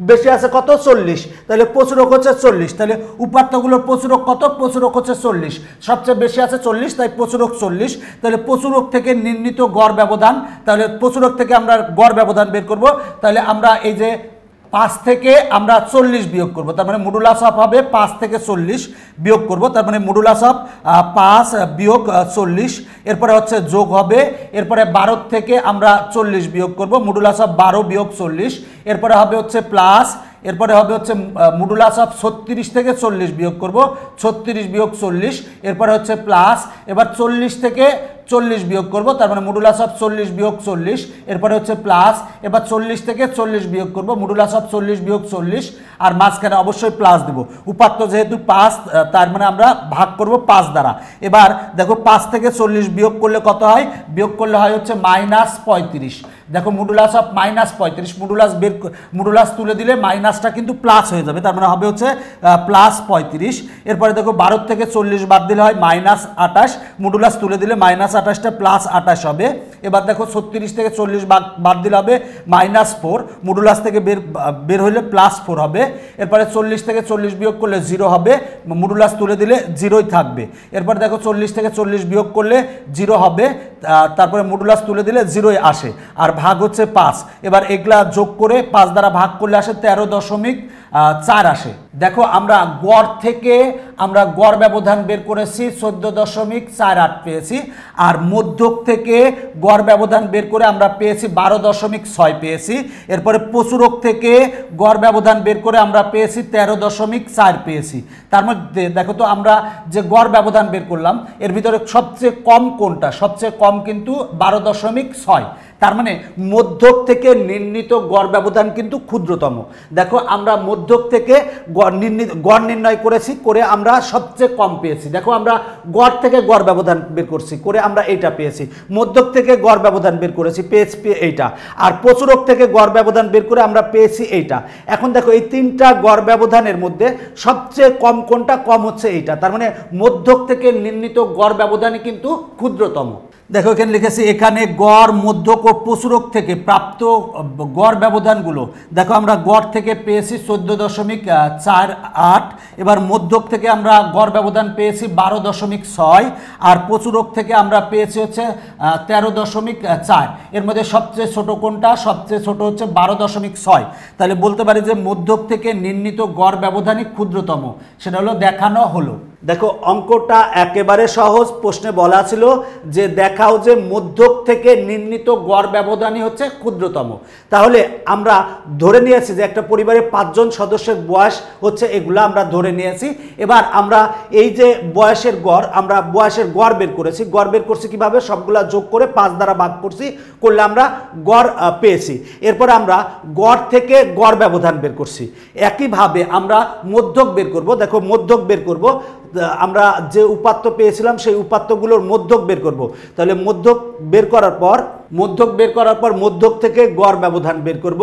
বেশি আছে কত, 40, তাহলে প্রচুরক হচ্ছে 40। তাহলে উপাত্তগুলোর প্রচুরক কত, প্রচুরক হচ্ছে 40, সবচেয়ে বেশি আছে 40, তাই প্রচুরক 40। তাহলে প্রচুরক থেকে নির্ণীত গড় ব্যবধান, তাহলে প্রচুরক থেকে আমরা গড় ব্যবধান বের করব। তাহলে আমরা এই যে 5 থেকে আমরা 40 বিয়োগ করব, তার মানে মডুলাস অফ হবে 5 থেকে 40 বিয়োগ করব, তার মানে মডুলাস অফ 5 বিয়োগ 40, এরপরে হচ্ছে যোগ হবে। এরপরে 12 থেকে আমরা 40 বিয়োগ করব, মডুলাস অফ 12 বিয়োগ 40, এরপরে হবে হচ্ছে প্লাস, এরপরে হবে হচ্ছে মডুলাস অফ 36 থেকে 40 বিয়োগ করব, 36 বিয়োগ 40, এরপরে হচ্ছে প্লাস। এবার 40 থেকে 40 বিয়োগ করব, তার মানে মডুলাস অফ 40 বিয়োগ 40, এরপরে হচ্ছে প্লাস। এবার 40 থেকে 40 বিয়োগ করব, মডুলাস অফ 40 বিয়োগ 40, আর মাঝখানে অবশ্যই প্লাস দেব। উপাত্ত যেহেতু 5, তার মানে আমরা ভাগ করব 5 দ্বারা। এবার দেখো 5 থেকে 40 বিয়োগ করলে কত হয়, বিয়োগ করলে হয় হচ্ছে -35। দেখো মডুলাস অফ -35, মডুলাস তুলে দিলে মাইনাসটা কিন্তু প্লাস হয়ে যাবে, তার মানে হবে হচ্ছে +35। এরপরে দেখো 12 থেকে 40 বাদ দিলে হয় -28, মডুলাস তুলে দিলে -28টা +28 হবে। এবার দেখো 36 থেকে 40 বাদ দিলে হবে -4, মডুলাস থেকে বের হইলে +4 হবে। এরপরে 40 থেকে 40 বিয়োগ করলে 0 হবে, মডুলাস তুলে দিলে 0ই থাকবে। এরপর দেখো 40 থেকে 40 বিয়োগ করলে 0 হবে, তারপরে মডুলাস তুলে দিলে 0ই আসে, আর ভাগ হচ্ছে 5। এবার এগুলা যোগ করে 5 দ্বারা ভাগ করলে আসে 13.4 আসে। দেখো আমরা গড় থেকে আমরা গড় ব্যবধান বের করেছি 14.48 পেয়েছি, আর মধ্যক থেকে গড় ব্যবধান বের করে আমরা পেয়েছি 12.6 পেয়েছি। এরপরে প্রচুরক থেকে গড় ব্যবধান বের করে আমরা পেয়েছি 13.4 পেয়েছি। তার মধ্যে দেখো তো আমরা যে গড় ব্যবধান বের করলাম এর ভিতরে সবচেয়ে কম কোনটা, সবচেয়ে কম কিন্তু 12.6, তার মানে মধ্যক থেকে নির্ণীত গড় ব্যবধান কিন্তু ক্ষুদ্রতম। দেখো আমরা মধ্যক থেকে গড় নির্ণয় করেছি, করে আমরা সবচেয়ে কম পেয়েছি। দেখো আমরা গড় থেকে গড় ব্যবধান বের করছি, করে আমরা এইটা পেয়েছি। মধ্যক থেকে গড় ব্যবধান বের করেছি, পেয়েছি এইটা। আর প্রচুরক থেকে গড় ব্যবধান বের করে আমরা পেয়েছি এইটা। এখন দেখো এই তিনটা গড় ব্যবধানের মধ্যে সবচেয়ে কম কোনটা? কম হচ্ছে এইটা। তার মানে মধ্যক থেকে নির্ণীত গড় ব্যবধানই কিন্তু ক্ষুদ্রতম। দেখো এখানে লিখেছি, এখানে গড়, মধ্যক ও প্রচুরক থেকে প্রাপ্ত গড় ব্যবধানগুলো। দেখো আমরা গড় থেকে পেয়েছি 14.48, এবার মধ্যক থেকে আমরা গড় ব্যবধান পেয়েছি 12.6, আর প্রচুরক থেকে আমরা পেয়েছি হচ্ছে 13.4। এর মধ্যে সবচেয়ে ছোট কোনটা? সবচেয়ে ছোট হচ্ছে 12.6। তাহলে বলতে পারি যে মধ্যক থেকে নির্ণীত গড় ব্যবধানই ক্ষুদ্রতম, সেটা হলো দেখানো হলো। দেখো অঙ্কটা একেবারে সহজ। প্রশ্নে বলা ছিল যে দেখাও যে মধ্যক থেকে নির্ণীত গড় ব্যবধানই হচ্ছে ক্ষুদ্রতম। তাহলে আমরা ধরে নিয়েছি যে একটা পরিবারে 5 জন সদস্যের বয়স হচ্ছে, এগুলো আমরা ধরে নিয়েছি। এবার আমরা এই যে বয়সের গড়, আমরা বয়সের গড় বের করেছি। গড় বের করছি কিভাবে? সবগুলা যোগ করে 5 দ্বারা ভাগ করছি, করলে আমরা গড় পেয়েছি। এরপর আমরা গড় থেকে গড় ব্যবধান বের করছি। একইভাবে আমরা মধ্যক বের করব। দেখো মধ্যক বের করব, আমরা যে উপাত্ত পেয়েছিলাম সেই উপাত্তগুলোর মধ্যক বের করব। তাহলে মধ্যক বের করার পর মধ্যক থেকে গড় ব্যবধান বের করব,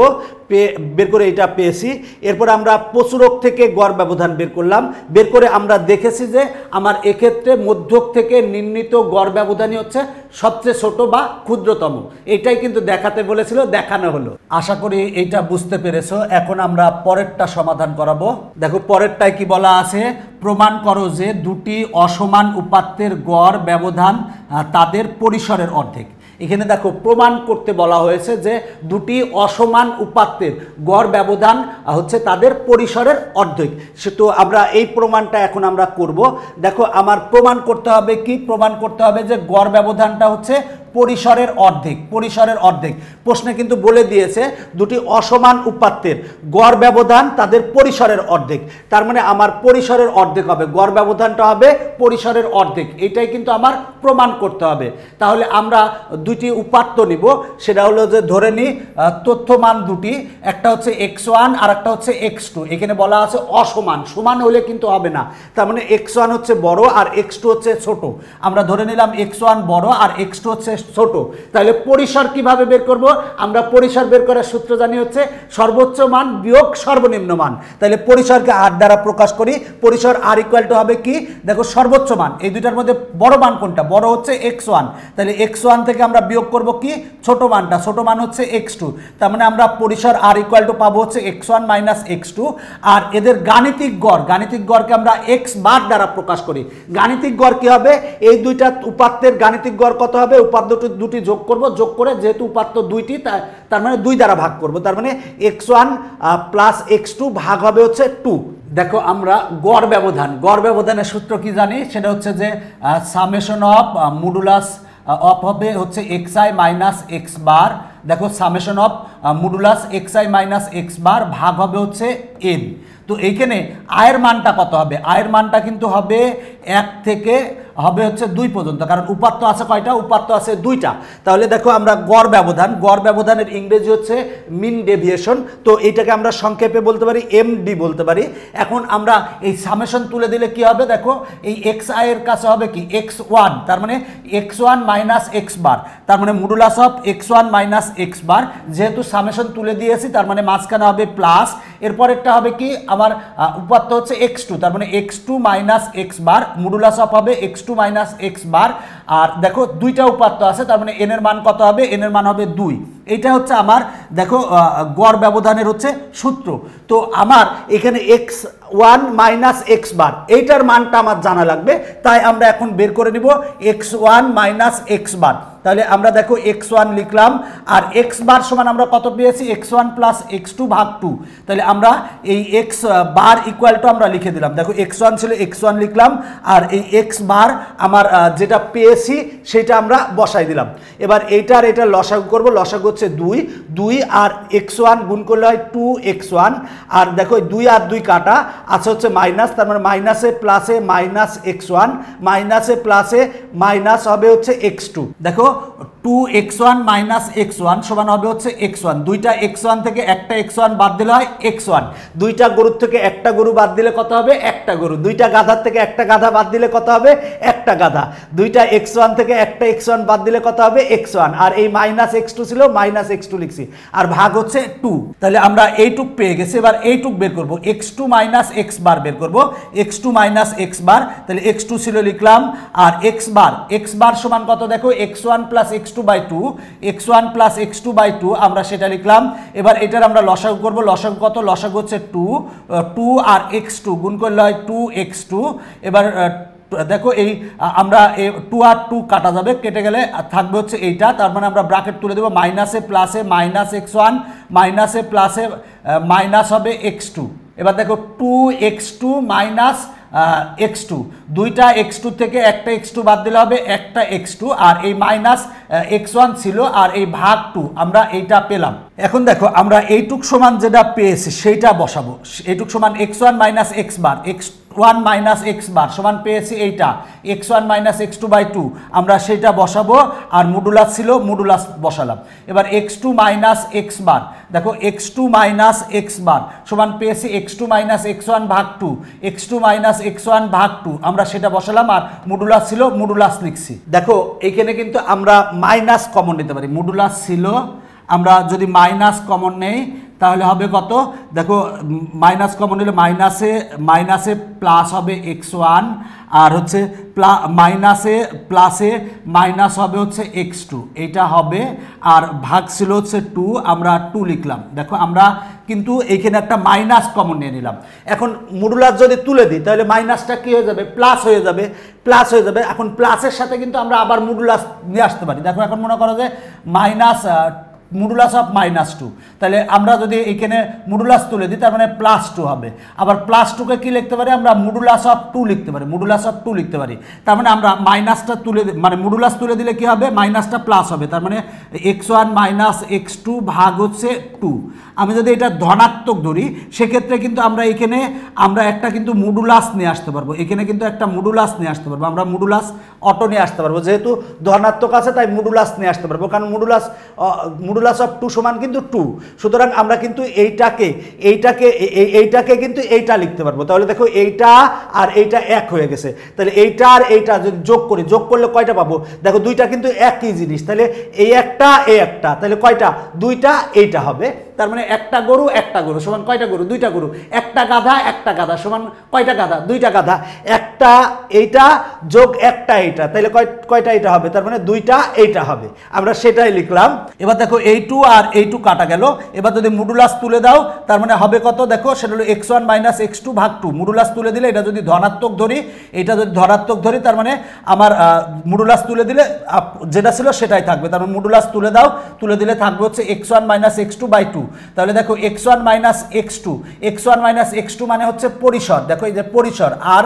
বের করে এটা পেয়েছি। এরপর আমরা প্রচুরক থেকে গড় ব্যবধান বের করলাম, বের করে আমরা দেখেছি যে আমার এক্ষেত্রে মধ্যক থেকে নির্ণীত গড় ব্যবধানই হচ্ছে সবচেয়ে ছোট বা ক্ষুদ্রতম। এটাই কিন্তু দেখাতে বলেছিল, দেখানো হলো। আশা করি এইটা বুঝতে পেরেছো। এখন আমরা পরেরটা সমাধান করাবো। দেখো পরেরটায় কি বলা আছে? প্রমাণ করো যে দুটি অসমান উপাত্তের গড় ব্যবধান তাদের পরিসরের অর্ধেক। এখানে দেখো প্রমাণ করতে বলা হয়েছে যে দুটি অসমান উপাত্তের গড় ব্যবধান হচ্ছে তাদের পরিসরের অর্ধেক। তো আমরা এই প্রমাণটা এখন আমরা করব। দেখো আমার প্রমাণ করতে হবে কি? প্রমাণ করতে হবে যে গড় ব্যবধানটা হচ্ছে পরিসরের অর্ধেক। পরিসরের অর্ধেক প্রশ্নে কিন্তু বলে দিয়েছে দুটি অসমান উপাত্তের গড় ব্যবধান তাদের পরিসরের অর্ধেক। তার মানে আমার পরিসরের অর্ধেক হবে, গড় ব্যবধানটা হবে পরিসরের অর্ধেক। এটাই কিন্তু আমার প্রমাণ করতে হবে। তাহলে আমরা দুটি উপাত্ত নিব, সেটা হলো যে ধরে নিই তথ্যমান দুটি, একটা হচ্ছে x1 আর একটা হচ্ছে x2। এখানে বলা আছে অসমান, সমান হলে কিন্তু হবে না। তার মানে x1 হচ্ছে বড় আর x2 হচ্ছে ছোট। আমরা ধরে নিলাম x1 বড় আর x2 হচ্ছে ছোট। তাহলে পরিসর কিভাবে বের করব? আমরা পরিসর বের করার সূত্র জানি হচ্ছে সর্বোচ্চ মান বিয়োগ সর্বনিম্ন মান। তাহলে পরিসরকে r দ্বারা প্রকাশ করি। পরিসর r ইকুয়াল টু হবে কি? দেখো সর্বোচ্চ মান, এই দুইটার মধ্যে বড় মান কোনটা? বড় হচ্ছে x1। তাহলে x1 থেকে আমরা বিয়োগ করব কি? ছোট মানটা। ছোট মান হচ্ছে x2। তার মানে আমরা পরিসর r ইকুয়াল টু পাবো হচ্ছে x1 মাইনাস x2। আর এদের গাণিতিক গড়কে আমরা x বার দ্বারা প্রকাশ করি। গাণিতিক গড় কি হবে? এই দুইটা উপাত্তের গাণিতিক গড় কত হবে? উপাত্ত দুটি যোগ করব, যোগ করে যেহেতু উপাত্ত দুইটি তার মানে 2 দ্বারা ভাগ করব। তার মানে x1 প্লাস x2 ভাগ হবে হচ্ছে 2। দেখো আমরা গড় ব্যবধানের সূত্র কি জানি? সেটা হচ্ছে যে সামেশন অফ মডুলাস অফ হবে হচ্ছে xi মাইনাস x বার। দেখো summation of modulus xi minus x বার ভাগ হবে হচ্ছে n। তো এইখানে আয়ের মানটা কত হবে? আয়ের মানটা কিন্তু হবে 1 থেকে হবে হচ্ছে 2 পর্যন্ত, কারণ উপাত্ত আছে কয়টা? উপাত্ত আছে 2টা। তাহলে দেখো আমরা গড় ব্যবধানের ইংরেজি হচ্ছে মিন ডেভিয়েশন। তো এইটাকে আমরা সংক্ষেপে বলতে পারি MD বলতে পারি। এখন আমরা এই সামেশন তুলে দিলে কি হবে? দেখো এই xi এর কাছে হবে কি? x1, তার মানে x1 মাইনাস x বার, তার মানে modulus of x1 minus x বার। যেহেতু সামেশন তুলে দিয়েছি তার মানে মাঝখানে হবে প্লাস, এরপরেরটা হবে কি? আমার উপাত্ত হচ্ছে x2, তার মানে x2 minus x bar, modulus of হবে x2 মাইনাস x বার। আর দেখো দুইটা উপাত্ত আছে, তার মানে n এর মান কত হবে? n এর মান হবে 2। এইটা হচ্ছে আমার দেখো গড় ব্যবধানের হচ্ছে সূত্র। তো আমার এখানে x1 মাইনাস x বার এইটার মানটা আমার জানা লাগবে, তাই আমরা এখন বের করে নিব x1 মাইনাস x বার। তাহলে আমরা দেখো x1 লিখলাম, আর x বার সমান আমরা কত পেয়েছি? x1 প্লাস x2 ভাগ 2। তাহলে আমরা এই x বার ইকুয়াল টু আমরা লিখে দিলাম। দেখো x1 ছিল x1 লিখলাম, আর এই x বার আমার যেটা পেয়েছি সেটা আমরা বসাই দিলাম। এবার এইটার এটা লসাগু করব। লসাগু হচ্ছে 2 আর x1 গুণ করলে হয় 2x1। আর দেখো 2 আর 2 কাটা আছে হচ্ছে মাইনাস, তার মানে মাইনাসে প্লাসে মাইনাস x1, মাইনাসে প্লাসে মাইনাস হবে হচ্ছে x2। দেখো 2 2x1 মাইনাস x1 সমান হবে হচ্ছে x1। দুইটা x1 থেকে একটা x1 বাদ দিলে হয় x1। দুইটা গরুর থেকে একটা গরু বাদ দিলে কত হবে? একটা গরু। দুইটা গাধার থেকে একটা গাধা বাদ দিলে কত হবে? একটা গাধা। দুইটা x1 থেকে একটা x1 বাদ দিলে কত হবে? x1। আর এই মাইনাস x2 ছিল, মাইনাস x2 লিখছি, আর ভাগ হচ্ছে 2। তাহলে আমরা এইটুক পেয়ে গেছি। এবার এইটুক বের করব, x2 মাইনাস x বার বের করব, x2 মাইনাস x বার। তাহলে x2 ছিল লিখলাম, আর x বার সমান কত? দেখো x1 plus x2 by 2, x1 plus x2 by 2 আমরা সেটা লিখলাম। এবার এটার আমরা লসাগু করব। লসাগু কত? লসাগু হচ্ছে 2 আর x2 গুণ করলে হয় 2x2। এবার দেখো এই আমরা 2 আর 2 কাটা যাবে, কেটে গেলে থাকবে হচ্ছে এইটা। তার মানে আমরা ব্র্যাকেট তুলে দেবো, মাইনাসে প্লাসে মাইনাস x1, মাইনাসে প্লাসে মাইনাস হবে x2। এবার দেখো 2x2 মাইনাস x2, দুইটা x2 থেকে একটা x2 বাদ দিলে হবে একটা x2, আর এই মাইনাস x1 ছিল, আর এই ভাগ 2 আমরা এইটা পেলাম। এখন দেখো আমরা এইটুক সমান যেটা পেয়েছি সেইটা বসাবো। এইটুক সমান x1 মাইনাস x বার, x1 মাইনাস x বার সমান পেয়েছি এইটা, x1 মাইনাস x2 বাই 2 আমরা সেইটা বসাবো। আর মডুলাস ছিল, মডুলাস বসালাম। এবার x2 মাইনাস x বার, দেখো x2 মাইনাস x বার সমান পেয়েছি x2 মাইনাস x1 ভাগ 2, x2 মাইনাস x1 ভাগ 2 আমরা সেটা বসালাম। আর মডুলাস ছিল, মডুলাস লিখছি। দেখো এইখানে কিন্তু আমরা মাইনাস কমন নিতে পারি। মডুলাস ছিল, আমরা যদি মাইনাস কমন নেই তাহলে হবে কত? দেখো মাইনাস কমন নিলে মাইনাসে প্লাস হবে x1, আর হচ্ছে মাইনাসে প্লাসে মাইনাস হবে হচ্ছে x2, এইটা হবে। আর ভাগ ছিল হচ্ছে 2, আমরা 2 লিখলাম। দেখো আমরা কিন্তু এইখানে একটা মাইনাস কমন নিয়ে নিলাম। এখন মডুলাস যদি তুলে দিই তাহলে মাইনাসটা কি হয়ে যাবে? প্লাস হয়ে যাবে, প্লাস হয়ে যাবে। এখন প্লাসের সাথে কিন্তু আমরা আবার মডুলাস নিয়ে আসতে পারি। দেখো এখন মনে করো যে মাইনাস মডুলাস অফ -2, তাহলে আমরা যদি এখানে মডুলাস তুলে দিই তার মানে +2 হবে। আবার +2কে কি লিখতে পারি? আমরা মডুলাস অফ 2 লিখতে পারি, মডুলাস অফ 2 লিখতে পারি। তার মানে আমরা মাইনাসটা তুলে মানে মডুলাস তুলে দিলে কি হবে? মাইনাসটা প্লাস হবে। তার মানে x1 মাইনাস x2 ভাগ হচ্ছে 2। আমি যদি এটা ধনাত্মক ধরি সেক্ষেত্রে কিন্তু আমরা এখানে একটা কিন্তু মডুলাস নিয়ে আসতে পারবো। এখানে কিন্তু একটা মডুলাস নিয়ে আসতে পারবো, আমরা মডুলাস অটো নিয়ে আসতে পারবো। যেহেতু ধনাত্মক আছে তাই মডুলাস নিয়ে আসতে পারবো, কারণ মডুলাস অফ 2 সমান কিন্তু 2। সুতরাং আমরা কিন্তু এইটাকে কিন্তু এইটা লিখতে পারবো। তাহলে দেখো এইটা আর এইটা এক হয়ে গেছে। তাহলে এইটা আর এইটা যদি যোগ করি, যোগ করলে কয়টা পাবো? দেখো দুইটা কিন্তু একই জিনিস। তাহলে এই একটা তাহলে কয়টা? দুইটা এইটা হবে। তার মানে একটা গরু সমান কয়টা গরু? দুইটা গরু। একটা গাধা সমান কয়টা গাধা? দুইটা গাধা। একটা এইটা যোগ একটা এইটা, তাহলে কয়টা এইটা হবে? তার মানে দুইটা এইটা হবে। আমরা সেটাই লিখলাম। এবার দেখো এইটু আর এইটু কাটা গেল। এবার যদি মডুলাস তুলে দাও তার মানে হবে কত? দেখো সেটা হলো x1 মাইনাস x2 ভাগ 2। মডুলাস তুলে দিলে এটা যদি ধনাত্মক ধরি, এটা যদি ধনাত্মক ধরি তার মানে আমার মডুলাস তুলে দিলে যেটা ছিল সেটাই থাকবে। তার মানে মডুলাস তুলে দিলে থাকবে হচ্ছে x1 মাইনাস x2 বাই 2। তাহলে দেখো x1 মাইনাস x2 মানে হচ্ছে পরিসর। দেখো এই যে পরিসর আর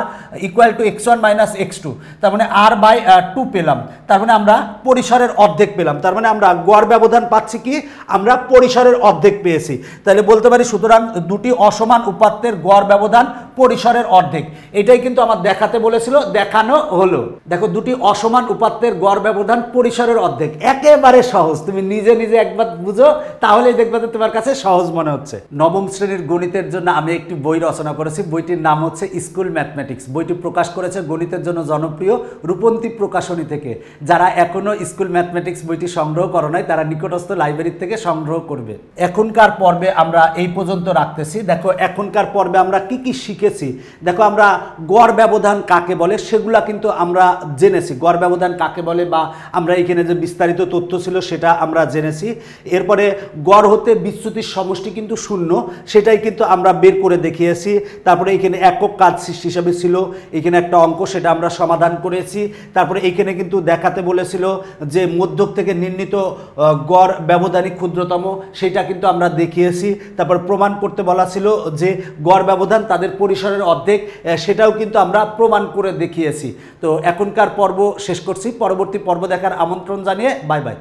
equal to x1 minus x2, তার মানে r বাই 2 পেলাম। তার মানে আমরা পরিসরের অর্ধেক পেলাম। তার মানে আমরা গড় ব্যবধান পাচ্ছি কি? আমরা পরিসরের অর্ধেক পেয়েছি। তাহলে বলতে পারি সুতরাং দুটি অসমান উপাত্তের গড় ব্যবধান পরিসরের অর্ধেক। এটাই কিন্তু আমার দেখাতে বলেছিল, দেখানো হলো। দেখো দুটি অসমান উপাত্তের গড় ব্যবধান পরিসরের অর্ধেক, একেবারে সহজ। তুমি নিজে একবার বুঝো তাহলেই দেখবে তোমার কাছে সহজ মনে হচ্ছে। নবম শ্রেণীর গণিতের জন্য আমি একটি বই রচনা করেছি। বইটির নাম হচ্ছে স্কুল ম্যাথমেটিক্স। বইটি প্রকাশ করেছে গণিতের জন্য জনপ্রিয় রূপন্তী প্রকাশনী থেকে। যারা এখনো স্কুল ম্যাথমেটিক্স বইটি সংগ্রহ করো নাই তারা নিকটস্থ লাইব্রেরি থেকে সংগ্রহ করবে। এখনকার পর্বে আমরা এই পর্যন্ত রাখতেছি। দেখো এখনকার পর্বে আমরা কি কি শিখেছি। দেখো আমরা গড় ব্যবধান কাকে বলে সেগুলা কিন্তু আমরা জেনেছি। গড় ব্যবধান কাকে বলে বা আমরা এখানে যে বিস্তারিত তথ্য ছিল সেটা আমরা জেনেছি। এরপরে গড় হতে বিচ্যুতির সমষ্টি কিন্তু 0, সেটাই কিন্তু আমরা বের করে দেখিয়েছি। তারপরে এখানে একক কাজ হিসাবে ছিল এখানে একটা অঙ্ক, সেটা আমরা সমাধান করেছি। তারপরে এখানে কিন্তু দেখাতে বলেছিল যে মধ্যক থেকে নির্ণীত গড় ব্যবধানই ক্ষুদ্রতম, সেটা কিন্তু আমরা দেখিয়েছি। তারপর প্রমাণ করতে বলা ছিল যে গড় ব্যবধান তাদের পরিসরের অর্ধেক, সেটাও কিন্তু আমরা প্রমাণ করে দেখিয়েছি। তো এখনকার পর্ব শেষ করছি। পরবর্তী পর্ব দেখার আমন্ত্রণ জানিয়ে বাই বাই।